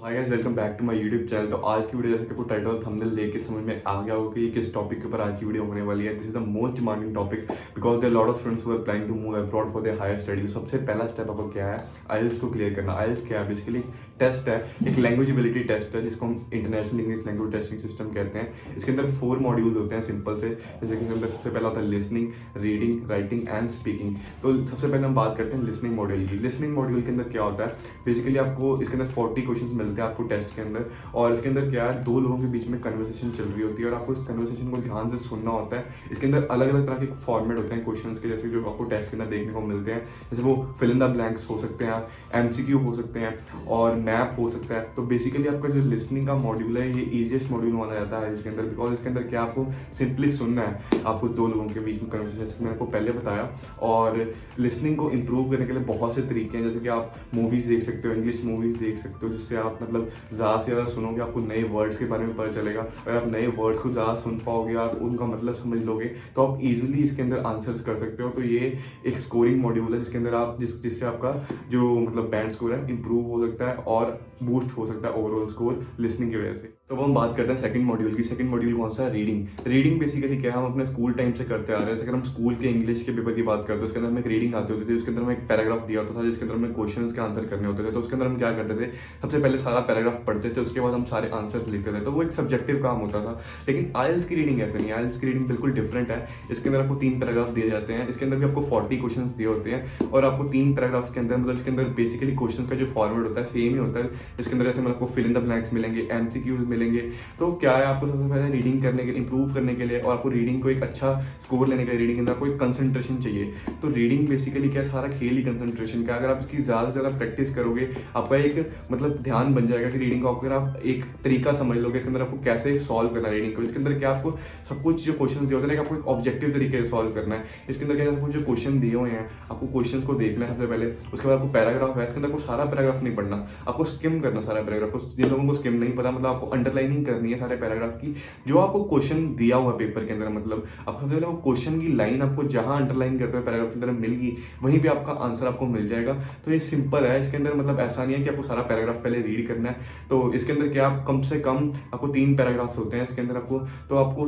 Hi guys, welcome back to my YouTube channel. तो आज की वीडियो जैसे कि आपको टाइटल और थंबनेल देख के समझ में आ गया होगा कि ये किस टॉपिक के ऊपर आज की वीडियो होने वाली है। This is the most demanding topic because there lot of students who are planning to move abroad for their higher study. सबसे पहला स्टेप आपको क्या है? आइल्स को क्लियर करना। आइल्स क्या है? बेसिकली टेस्ट है, एक लैंग्वेज एबिलिटी टेस्ट है जिसको हम international English language testing system कहते हैं। इसके अंदर 4 मॉड्यूल होते हैं सिंपल से। जैसे कि इसके अंदर सबसे पहला होता है listening, reading, writing and speaking. तो सबसे पहले हम बात करते हैं लिसनिंग मॉड्यूल की। लिसनिंग मॉड्यूल के अंदर क्या होता है? बेसिकली आपको इसके अंदर 40 क्वेश्चन मिलते हैं आपको टेस्ट के अंदर। और इसके अंदर क्या है, 2 लोगों के बीच में कन्वर्सेशन चल रही होती है और आपको इस कन्वर्सेशन को ध्यान से सुनना होता है। इसके अंदर अलग अलग तरह के फॉर्मेट होते हैं क्वेश्चंस के, जैसे जो आपको टेस्ट के अंदर देखने को मिलते हैं। जैसे वो फिल इन द ब्लैंक्स हो सकते हैं, एमसीक्यू हो सकते हैं और मैप हो सकता है। तो बेसिकली आपका जो लिसनिंग का मॉड्यूल है ये ईजिएस्ट मॉड्यूल माना जाता है इसके अंदर, बिकॉज इसके अंदर क्या आपको सिंपली सुनना है, आपको 2 लोगों के बीच में कन्वर्सेशन, जैसे मैंने आपको पहले बताया। और लिसनिंग को इम्प्रूव करने के लिए बहुत से तरीके हैं, जैसे कि आप मूवीज़ देख सकते हो, इंग्लिश मूवीज़ देख सकते हो, जिससे आप मतलब ज़्यादा से ज़्यादा सुनोगे, आपको नए वर्ड्स के बारे में पता चलेगा। अगर आप नए वर्ड्स को ज़्यादा सुन पाओगे, आप उनका मतलब समझ लोगे, तो आप इजीली इसके अंदर आंसर्स कर सकते हो। तो ये एक स्कोरिंग मॉड्यूल है जिसके अंदर आप जिससे आपका जो मतलब बैंड स्कोर है इंप्रूव हो सकता है और बूस्ट हो सकता है ओवरऑल स्कोर लिसनिंग की वजह से। तो हम बात करते हैं सेकंड मॉड्यूल की। सेकंड मॉड्यूल कौन सा है? रीडिंग। रीडिंग बेसिकली क्या है, हम अपने स्कूल टाइम से करते आ रहे हैं। जैसे अगर हम स्कूल के इंग्लिश के पेपर की बात करते हैं, उसके अंदर हमें एक रीडिंग आती होती थी, उसके अंदर हमें एक पैराग्राफ दिया होता था जिसके अंदर हमें क्वेश्चंस के आंसर करने होते थे। तो उसके अंदर हम क्या करते थे, सबसे पहले सारा पैराग्राफ पढ़ते थे, उसके बाद हम सारे आंसर्स लिखते थे। तो वो एक सब्जेक्टिव काम होता था। लेकिन आइल्स की रीडिंग ऐसे नहीं है। आइल्स की रीडिंग बिल्कुल डिफरेंट है। इसके अंदर आपको 3 पैराग्राफ दिए जाते हैं। इसके अंदर भी आपको 40 क्वेश्चन दिए होते हैं और आपको 3 पैराग्राफ के अंदर मतलब इसके अंदर बेसिकली क्वेश्चन का जो फॉर्मेट होता है सेम ही होता है। इसके अंदर जैसे मतलब आपको फिल इन द ब्लैंक्स मिलेंगे, एमसीक्यूज मिलेंगे। तो क्या है, आपको सबसे पहले रीडिंग करने के इंप्रूव करने के लिए और आपको रीडिंग को एक अच्छा स्कोर लेने के लिए रीडिंग के अंदर आपको एक कंसंट्रेशन चाहिए। तो रीडिंग बेसिकली क्या है, सारा खेल ही कंसंट्रेशन का। अगर आप इसकी ज़्यादा से ज़्यादा प्रैक्टिस करोगे, आपका एक मतलब ध्यान बन जाएगा कि रीडिंग को अगर आप एक तरीका समझ लोगे इसके अंदर आपको कैसे सॉल्व करना है रीडिंग को। इसके अंदर क्या आपको सब कुछ जो क्वेश्चन दिए होते हैं आपको एक ऑब्जेक्टिव तरीके से सॉल्व करना है। इसके अंदर क्या आपको जो क्वेश्चन दिए हुए हैं आपको क्वेश्चन को देखना है सबसे पहले। उसके बाद आपको पैराग्राफ है, इसके अंदर आपको सारा पैराग्राफ नहीं पढ़ना, आपको स्किम करना सारा पैराग्राफ को। जिन लोगों को स्किम नहीं पता, मतलब आपको अंडरलाइनिंग करनी है सारे पैराग्राफ की। जो आपको क्वेश्चन दिया हुआ पेपर के अंदर, मतलब आप सबसे पहले वो क्वेश्चन की लाइन आपको जहां अंडरलाइन करते हुए पैराग्राफ के अंदर मिल गई, वहीं पे आपका आंसर आपको मिल जाएगा। तो ये सिंपल है। इसके अंदर मतलब ऐसा नहीं है कि आपको सारा पैराग्राफ पहले रीड करना है। तो इसके अंदर क्या आप कम से कम आपको 3 पैराग्राफ्स होते हैं इसके अंदर आपको। तो आपको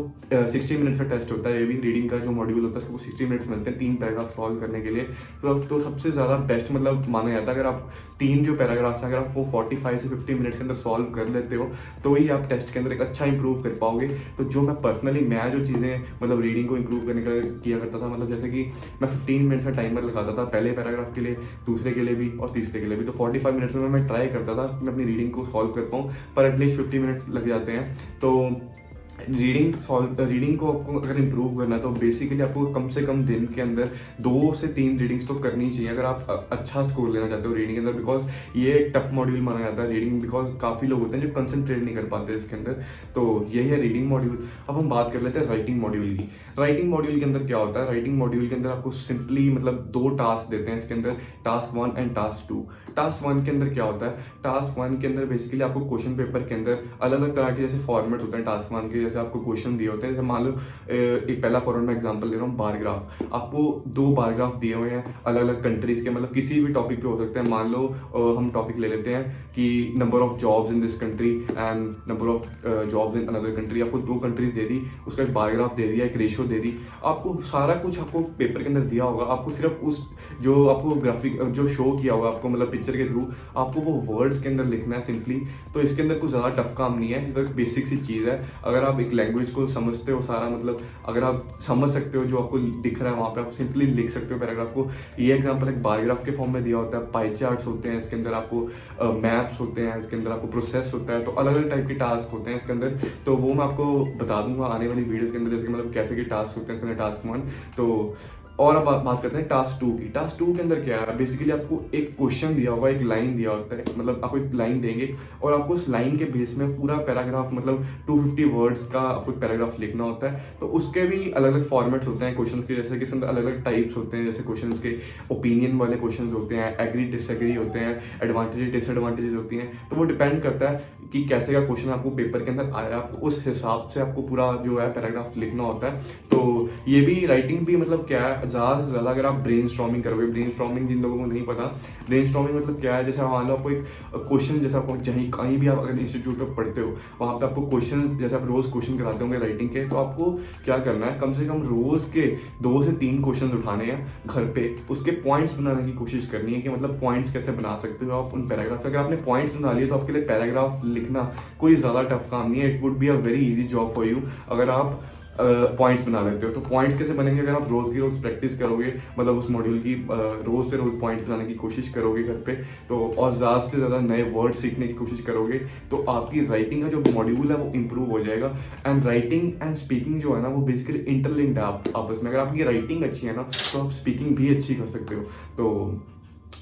60 मिनट्स का टेस्ट होता है। ये भी रीडिंग का जो मॉड्यूल होता है उसको 60 मिनट्स मिलते हैं 3 पैराग्राफ सॉल्व करने के लिए। तो सबसे ज़्यादा बेस्ट मतलब माना जाता है। अगर आप 3 जो पैराग्राफ्स हैं अगर आप वो 45 से 50 मिनट्स के अंदर सॉल्व कर लेते हो, तो ही आप टेस्ट के अंदर एक अच्छा इंप्रूव कर पाओगे। तो जो मैं पर्सनली जो चीज़ें मतलब रीडिंग को इंप्रूव करने का किया करता था, मतलब जैसे कि मैं 15 मिनट्स का टाइमर लगाता था पहले पैराग्राफ के लिए, दूसरे के लिए भी और तीसरे के लिए भी। तो 45 मिनट्स में मैं ट्राई करता था कि मैं अपनी रीडिंग को सॉल्व कर पाऊँ, पर एटलीस्ट 50 मिनट्स लग जाते हैं। तो रीडिंग को आपको अगर इम्प्रूव करना है तो बेसिकली आपको कम से कम दिन के अंदर 2 से 3 रीडिंग्स तो करनी चाहिए अगर आप अच्छा स्कोर लेना चाहते हो रीडिंग के अंदर। बिकॉज ये एक टफ मॉड्यूल माना जाता है रीडिंग, बिकॉज काफ़ी लोग होते हैं जो कंसंट्रेट नहीं कर पाते इसके अंदर। तो यही है रीडिंग मॉड्यूल। अब हम बात कर लेते हैं राइटिंग मॉड्यूल की। राइटिंग मॉड्यूल के अंदर क्या होता है? राइटिंग मॉड्यूल के अंदर आपको सिंपली मतलब 2 टास्क देते हैं इसके अंदर, टास्क 1 एंड टास्क 2। टास्क 1 के अंदर क्या होता है? टास्क 1 के अंदर बेसिकली आपको क्वेश्चन पेपर के अंदर अलग अलग तरह के जैसे फॉर्मेट होते हैं टास्क 1 के। जैसे आपको क्वेश्चन होते हैं, जैसे मान लो एक पहला फॉर्मेट में एग्जांपल ले रहा हूँ, बार ग्राफ। आपको 2 बार ग्राफ दिए हुए हैं अलग अलग कंट्रीज के, मतलब किसी भी टॉपिक पे हो सकते हैं। मान लो हम टॉपिक ले लेते हैं कि number of jobs in this country and number of jobs in another country. आपको 2 कंट्रीज दे दी, उसका एक बार ग्राफ दे दिया, एक रेशियो दे दी, आपको सारा कुछ आपको पेपर के अंदर दिया होगा। आपको सिर्फ उस जो आपको ग्राफिक जो शो किया होगा आपको मतलब पिक्चर के थ्रू, आपको वो वर्ड्स के अंदर लिखना है सिंपली। तो इसके अंदर कुछ ज़्यादा टफ काम नहीं है, तो एक बेसिक सी चीज़ है। अगर आप एक लैंग्वेज को समझते हो सारा, मतलब अगर आप समझ सकते हो जो आपको दिख रहा है वहाँ पे, आप सिंपली लिख सकते हो पैराग्राफ को। ये एग्जांपल एक बार ग्राफ के फॉर्म में दिया होता है, पाई चार्ट्स होते हैं इसके अंदर, आपको मैप्स होते हैं इसके अंदर, आपको प्रोसेस होता है। तो अलग अलग टाइप के टास्क होते हैं इसके अंदर। तो वो मैं आपको बता दूंगा आने वाली वीडियोस के अंदर, जैसे कि मतलब कैसे के टास्क होते हैं इसके अंदर टास्क 1। तो और अब बात करते हैं टास्क 2 की। टास्क 2 के अंदर क्या है? बेसिकली आपको एक क्वेश्चन दिया होगा, एक लाइन दिया होता है, मतलब आपको एक लाइन देंगे और आपको उस लाइन के बेस में पूरा पैराग्राफ मतलब 250 वर्ड्स का आपको पैराग्राफ लिखना होता है। तो उसके भी अलग अलग फॉर्मेट्स होते हैं क्वेश्चन के, जैसे कि इसके अंदर अलग अलग टाइप्स होते हैं। जैसे क्वेश्चन के ओपिनियन वाले क्वेश्चन होते हैं, एग्री डिसएग्री होते हैं, एडवांटेजेस डिसएडवांटेजेस होती हैं। तो वो डिपेंड करता है कि कैसे का क्वेश्चन आपको पेपर के अंदर आया, उस हिसाब से आपको पूरा जो है पैराग्राफ लिखना होता है। तो ये भी राइटिंग भी मतलब क्या है, ज़्यादा से ज़्यादा अगर आप ब्रेनस्टॉर्मिंग करोगे, ब्रेनस्टॉर्मिंग जिन लोगों को नहीं पता, ब्रेनस्टॉर्मिंग मतलब क्या है, जैसे मान लो आपको एक क्वेश्चन, जैसे आपको कहीं भी आप अगर इंस्टीट्यूट में पढ़ते हो, वहाँ पे आपको क्वेश्चन, जैसे आप रोज़ क्वेश्चन कराते होंगे राइटिंग के, तो आपको क्या करना है, कम से कम रोज़ के 2 से 3 क्वेश्चन उठाने हैं घर पे, उसके पॉइंट्स बनाने की कोशिश करनी है कि मतलब पॉइंट्स कैसे बना सकते हो आप उन पैराग्राफ्स। अगर आपने पॉइंट्स बना लिए तो आपके लिए पैराग्राफ लिखना कोई ज़्यादा टफ काम नहीं है, it would be a very easy job for you अगर आप पॉइंट्स बना लेते हो। तो पॉइंट्स कैसे बनेंगे, अगर आप रोज़ की रोज़ प्रैक्टिस करोगे, मतलब उस मॉड्यूल की रोज़ से रोज़ पॉइंट्स बनाने की कोशिश करोगे घर पे, तो और ज़्यादा से ज़्यादा नए वर्ड सीखने की कोशिश करोगे, तो आपकी राइटिंग का जो मॉड्यूल है वो इम्प्रूव हो जाएगा। एंड राइटिंग एंड स्पीकिंग जो है ना, वो बेसिकली इंटरलिंक्ड है आपस में। अगर आपकी राइटिंग अच्छी है ना, तो आप स्पीकिंग भी अच्छी कर सकते हो। तो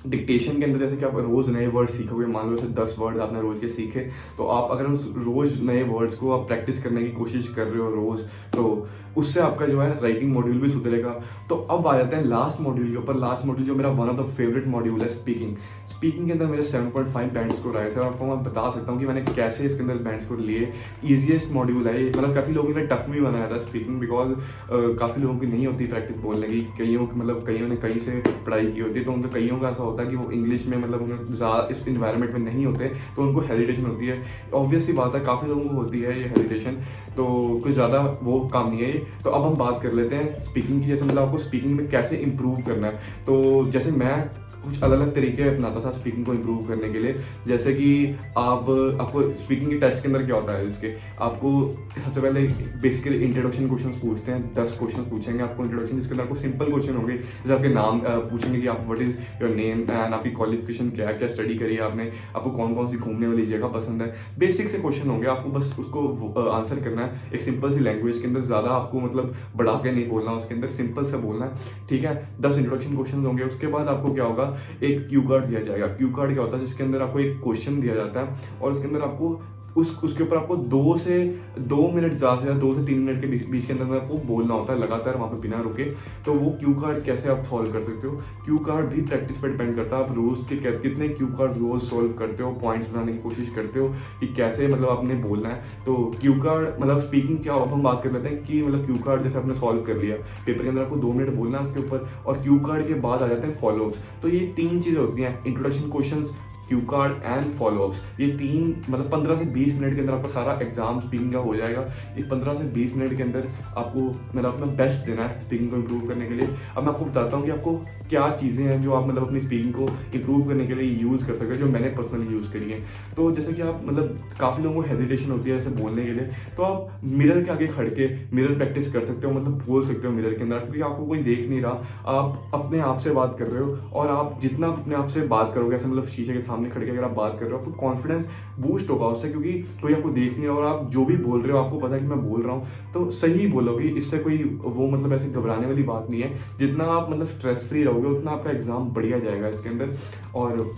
डिक्टेशन के अंदर जैसे कि आप रोज़ नए वर्ड सीखोगे, मान लो जैसे 10 वर्ड आपने रोज़ के सीखे, तो आप अगर उस रोज़ नए वर्ड्स को आप प्रैक्टिस करने की कोशिश कर रहे हो रोज़, तो उससे आपका जो है राइटिंग मॉड्यूल भी सुधरेगा। तो अब आ जाते हैं लास्ट मॉड्यूल के ऊपर। लास्ट मॉड्यूल जो मेरा one of the favourite module है, स्पीकिंग। स्पीकिंग के अंदर मेरे 7.5 बैंड स्कोर आए थे, और आपको मैं बता सकता हूँ कि मैंने कैसे इसके अंदर बैंड स्कोर लिए। ईजीएस्ट मॉड्यूल है ये, मतलब काफ़ी लोगों ने टफ भी बनाया था स्पीकिंग, बिकॉज काफ़ी लोगों की नहीं होती प्रैक्टिस बोलने की, कईयों मतलब कईयों ने कहीं से पढ़ाई की होती है, तो उनका कईयों का ऐसा होता है कि वो इंग्लिश में मतलब उन्हें ज़्यादा इस इन्वायरमेंट में नहीं होते, तो उनको हेजिटेशन होती है। ऑब्वियस सी बात है, काफ़ी लोगों को होती है ये हेजिटेशन, तो कोई ज़्यादा वो काम नहीं है ये। तो अब हम बात कर लेते हैं स्पीकिंग की, जैसे मतलब आपको स्पीकिंग में कैसे इंप्रूव करना है। तो जैसे मैं कुछ अलग अलग तरीके अपनाता था स्पीकिंग को इम्प्रूव करने के लिए। जैसे कि आपको स्पीकिंग के टेस्ट के अंदर क्या होता है, इसके आपको सबसे पहले बेसिकली इंट्रोडक्शन क्वेश्चंस पूछते हैं। 10 क्वेश्चन पूछेंगे आपको इंट्रोडक्शन, जिसके अंदर आपको सिंपल क्वेश्चन होंगे, जैसे आपके नाम पूछेंगे कि आप what is your name and आपकी क्वालिफिकेशन क्या है, क्या स्टडी करी है आपने, आपको कौन कौन सी घूमने वाली जगह पसंद है। बेसिक से क्वेश्चन होंगे, आपको बस उसको आंसर करना है एक सिंपल सी लैंग्वेज के अंदर, ज़्यादा आपको मतलब बढ़ा के नहीं बोलना, उसके अंदर सिंपल से बोलना है, ठीक है। 10 इंट्रोडक्शन क्वेश्चन होंगे। उसके बाद आपको क्या होगा, एक क्यू कार्ड दिया जाएगा। क्यू कार्ड क्या होता है, जिसके अंदर आपको एक क्वेश्चन दिया जाता है, और उसके अंदर आपको उसके ऊपर आपको 2 मिनट ज़्यादा से ज़्यादा 2 से 3 मिनट के बीच के अंदर आपको बोलना होता है लगातार वहाँ पे बिना रुके। तो वो क्यू कार्ड कैसे आप सॉल्व कर सकते हो, क्यू कार्ड भी प्रैक्टिस पर डिपेंड करता है। आप रोज़ के कितने क्यू कार्ड रोज़ सॉल्व करते हो, पॉइंट्स बनाने की कोशिश करते हो कि कैसे मतलब आपने बोलना है। तो क्यू कार्ड मतलब स्पीकिंग क्या, अब हम बात कर लेते हैं कि मतलब क्यू कार्ड जैसे आपने सॉल्व कर लिया, पेपर के अंदर आपको 2 मिनट बोलना है उसके ऊपर, और क्यू कार्ड के बाद आ जाते हैं फॉलोअप्स। तो ये 3 चीज़ें होती हैं, introduction questions, Q card and follow-ups. ये 3 मतलब 15 से 20 मिनट के अंदर आपका सारा एग्जाम स्पीकिंग का हो जाएगा। इस 15 से 20 मिनट के अंदर आपको मतलब अपना बेस्ट देना है स्पीकिंग को इम्प्रूव करने के लिए। अब मैं आपको बताता हूँ कि आपको क्या चीज़ें हैं जो आप मतलब अपनी स्पीकिंग को इम्प्रूव करने के लिए यूज़ कर सकते हैं, जो मैंने पर्सनली यूज़ करी है। तो जैसे कि आप मतलब काफ़ी लोगों को हेजिटेशन होती है ऐसे बोलने के लिए, तो आप मिरर के आगे खड़ के मिरर प्रैक्टिस कर सकते हो, मतलब बोल सकते हो मिरर के अंदर, क्योंकि आपको कोई देख नहीं रहा, आप अपने आप से बात कर रहे हो। और आप जितना अपने आप से बात करोगे, ऐसे मतलब शीशे के सामने खड़ के अगर आप बात कर रहे हो, आपको कॉन्फिडेंस बूस्ट होगा उससे, क्योंकि कोई आपको देख नहीं रहा और आप जो भी बोल रहे हो आपको पता है कि मैं बोल रहा हूँ, तो सही बोलोगे। इससे कोई वो मतलब ऐसे घबराने वाली बात नहीं है। जितना आप मतलब स्ट्रेस फ्री रहोगे, उतना आपका एग्जाम बढ़िया जाएगा इसके अंदर। और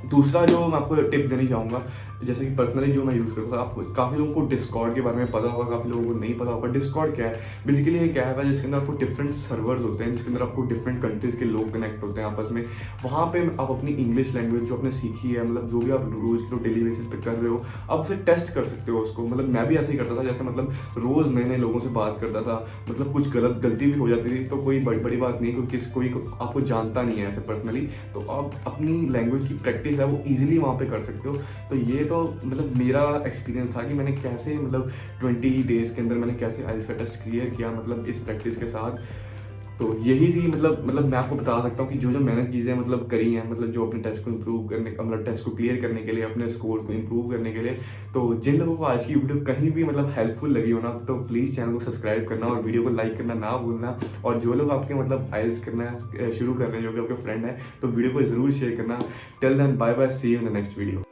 दूसरा जो मैं आपको टिप देनी चाहूँगा, जैसे कि पर्सनली जो मैं यूज़ करता था, आपको काफ़ी लोगों को डिस्कॉर्ड के बारे में पता होगा, काफ़ी लोगों को नहीं पता होगा। डिस्कॉर्ड क्या है, बेसिकली ये क्या है, जिसके अंदर आपको डिफरेंट सर्वर्स होते हैं, जिसके अंदर आपको डिफरेंट कंट्रीज़ के लोग कनेक्ट होते हैं आपस में। वहाँ पे आप अपनी इंग्लिश लैंग्वेज जो आपने सीखी है, मतलब जो भी आप रोज़ की डेली बेसिस पे कर रहे हो, आप उसे टेस्ट कर सकते हो उसको। मतलब मैं भी ऐसे ही करता था, जैसे मतलब रोज़ नए नए लोगों से बात करता था, मतलब कुछ गलती भी हो जाती थी, तो कोई बड़ी बात नहीं, क्योंकि कोई आपको जानता नहीं है ऐसे पर्सनली, तो आप अपनी लैंग्वेज की प्रैक्टिस है वो ईजिली वहाँ पे कर सकते हो। तो ये तो मतलब मेरा एक्सपीरियंस था कि मैंने कैसे मतलब 20 डेज़ के अंदर मैंने कैसे आइल्स का टेस्ट क्लियर किया, मतलब इस प्रैक्टिस के साथ। तो यही थी मतलब मैं आपको बता सकता हूँ कि जो मैंने चीज़ें मतलब करी हैं, मतलब जो अपने टेस्ट को इम्प्रूव करने का, मतलब टेस्ट को क्लियर करने के लिए, अपने स्कोर को इम्प्रूव करने के लिए। तो जिन लोगों को आज की वीडियो कहीं भी मतलब हेल्पफुल लगी हो ना, तो प्लीज़ चैनल को सब्सक्राइब करना और वीडियो को लाइक करना ना भूलना। और जो लोग आपके मतलब आइल्स करना शुरू कर रहे हैं, जो भी आपके फ्रेंड है, तो वीडियो को ज़रूर शेयर करना। Till then bye bye, see you in the next video.